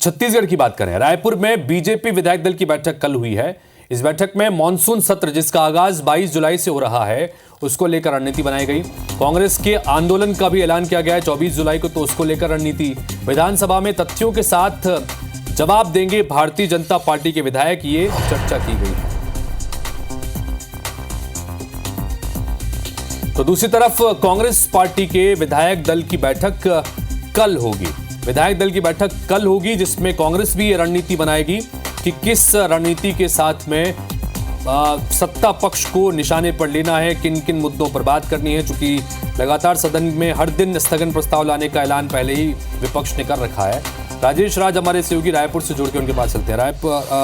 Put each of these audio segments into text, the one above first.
छत्तीसगढ़ की बात करें, रायपुर में बीजेपी विधायक दल की बैठक कल हुई है। इस बैठक में मानसून सत्र जिसका आगाज 22 जुलाई से हो रहा है, उसको लेकर रणनीति बनाई गई। कांग्रेस के आंदोलन का भी ऐलान किया गया है 24 जुलाई को, तो उसको लेकर रणनीति। विधानसभा में तथ्यों के साथ जवाब देंगे भारतीय जनता पार्टी के विधायक, ये चर्चा की गई है। तो दूसरी तरफ कांग्रेस पार्टी के विधायक दल की बैठक कल होगी। विधायक दल की बैठक कल होगी जिसमें कांग्रेस भी ये रणनीति बनाएगी कि किस रणनीति के साथ में सत्ता पक्ष को निशाने पर लेना है, किन किन मुद्दों पर बात करनी है। चूंकि लगातार सदन में हर दिन स्थगन प्रस्ताव लाने का ऐलान पहले ही विपक्ष ने कर रखा है। राजेश राज हमारे सहयोगी रायपुर से जुड़ के उनके पास चलते हैं।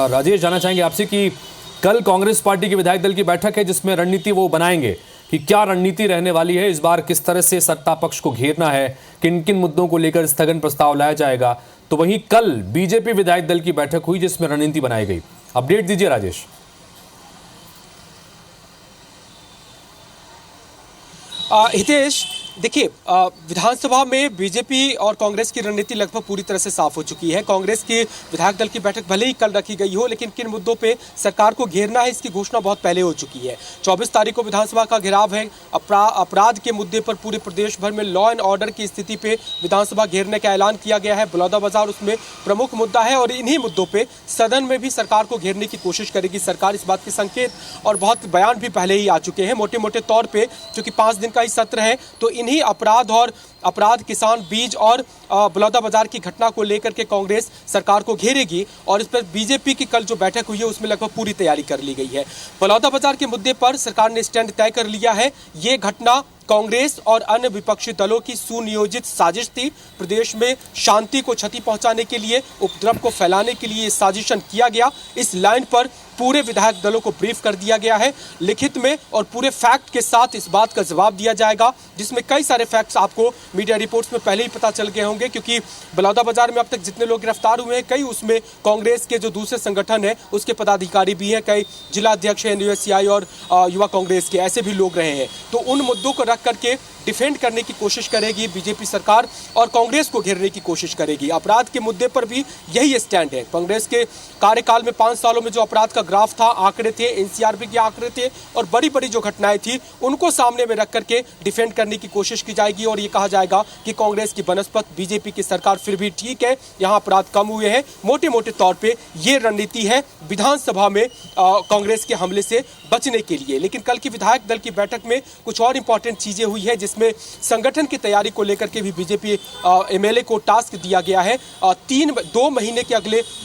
राजेश, जानना चाहेंगे आपसे कि कल कांग्रेस पार्टी के विधायक दल की बैठक है जिसमें रणनीति वो बनाएंगे कि क्या रणनीति रहने वाली है, इस बार किस तरह से सत्ता पक्ष को घेरना है, किन किन मुद्दों को लेकर स्थगन प्रस्ताव लाया जाएगा। तो वहीं कल बीजेपी विधायक दल की बैठक हुई जिसमें रणनीति बनाई गई। अपडेट दीजिए राजेश। हितेश, देखिए, विधानसभा में बीजेपी और कांग्रेस की रणनीति लगभग पूरी तरह से साफ हो चुकी है। कांग्रेस की विधायक दल की बैठक भले ही कल रखी गई हो, लेकिन किन मुद्दों पे सरकार को घेरना है इसकी घोषणा बहुत पहले हो चुकी है। 24 तारीख को विधानसभा का घेराव है। अपराध के मुद्दे पर पूरे प्रदेश भर में लॉ एंड ऑर्डर की स्थिति पे विधानसभा घेरने का ऐलान किया गया है। बलौदाबाजार उसमें प्रमुख मुद्दा है और इन्हीं मुद्दों पर सदन में भी सरकार को घेरने की कोशिश करेगी सरकार। इस बात के संकेत और बहुत बयान भी पहले ही आ चुके हैं। मोटे मोटे तौर पर चूंकि 5 दिन का ही सत्र है, तो इन्हीं अपराध किसान बीज और बलौदाबाजार की घटना को लेकर के कांग्रेस सरकार को घेरेगी और इस पर बीजेपी की कल जो बैठक हुई है उसमें लगभग पूरी तैयारी कर ली गई है। बलौदाबाजार के मुद्दे पर सरकार ने स्टैंड तय कर लिया है। ये घटना कांग्रेस और अन्य विपक्षी दलों की सुनियोजित साजिश थी। प्रदेश में शांति को क्षति पहुंचाने के लिए, उपद्रव को फैलाने के लिए साजिशन किया गया। इस लाइन पर पूरे विधायक दलों को ब्रीफ कर दिया गया है लिखित में और पूरे फैक्ट के साथ इस बात का जवाब दिया जाएगा, जिसमें कई सारे फैक्ट्स आपको मीडिया रिपोर्ट्स में पहले ही पता चल गए होंगे, क्योंकि बलौदाबाजार में अब तक जितने लोग गिरफ्तार हुए हैं, कई उसमें कांग्रेस के जो दूसरे संगठन है उसके पदाधिकारी भी हैं, कई जिला अध्यक्ष हैं NUSCI और युवा कांग्रेस के, ऐसे भी लोग रहे हैं। तो उन मुद्दों को रख करके डिफेंड करने की कोशिश करेगी बीजेपी सरकार और कांग्रेस को घेरने की कोशिश करेगी। अपराध के मुद्दे पर भी यही स्टैंड है। कांग्रेस के कार्यकाल में 5 सालों में जो अपराध का ग्राफ था, आंकड़े थे, NCRB के आंकड़े थे और बड़ी बड़ी जो घटनाएं थी उनको सामने में रख करके डिफेंड करने की कोशिश की जाएगी और ये कहा जाएगा कि कांग्रेस की बनस्पत बीजेपी की सरकार फिर भी ठीक है, यहाँ अपराध कम हुए हैं। मोटे मोटे तौर पर यह रणनीति है विधानसभा में कांग्रेस के हमले से बचने के लिए। लेकिन कल की विधायक दल की बैठक में कुछ और इंपॉर्टेंट चीजें हुई है, जिसमें संगठन की तैयारी को लेकर के भी बीजेपी MLA को टास्क दिया गया है। 2 महीने के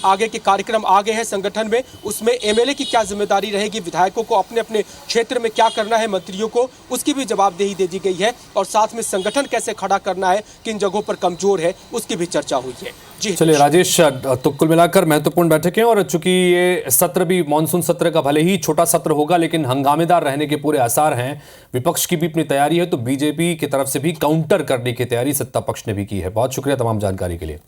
आगे के कार्यक्रम आ गए हैं संगठन में। उसमें MLA की क्या जिम्मेदारी रहेगी, विधायकों को अपने अपने क्षेत्र में क्या करना है, मंत्रियों को उसकी भी जवाबदेही दे दी गई है और साथ में संगठन कैसे खड़ा करना है, किन जगहों पर कमजोर है, उसकी भी चर्चा हुई है। जी चलिए राजेश, तो कुल मिलाकर महत्वपूर्ण बैठकें और चूंकि ये सत्र भी मानसून सत्र का भले ही छोटा सत्र होगा लेकिन हंगामेदार रहने के पूरे आसार हैं। विपक्ष की भी अपनी तैयारी है, तो बीजेपी की तरफ से भी काउंटर करने की तैयारी सत्ता पक्ष ने भी की है। बहुत शुक्रिया तमाम जानकारी के लिए।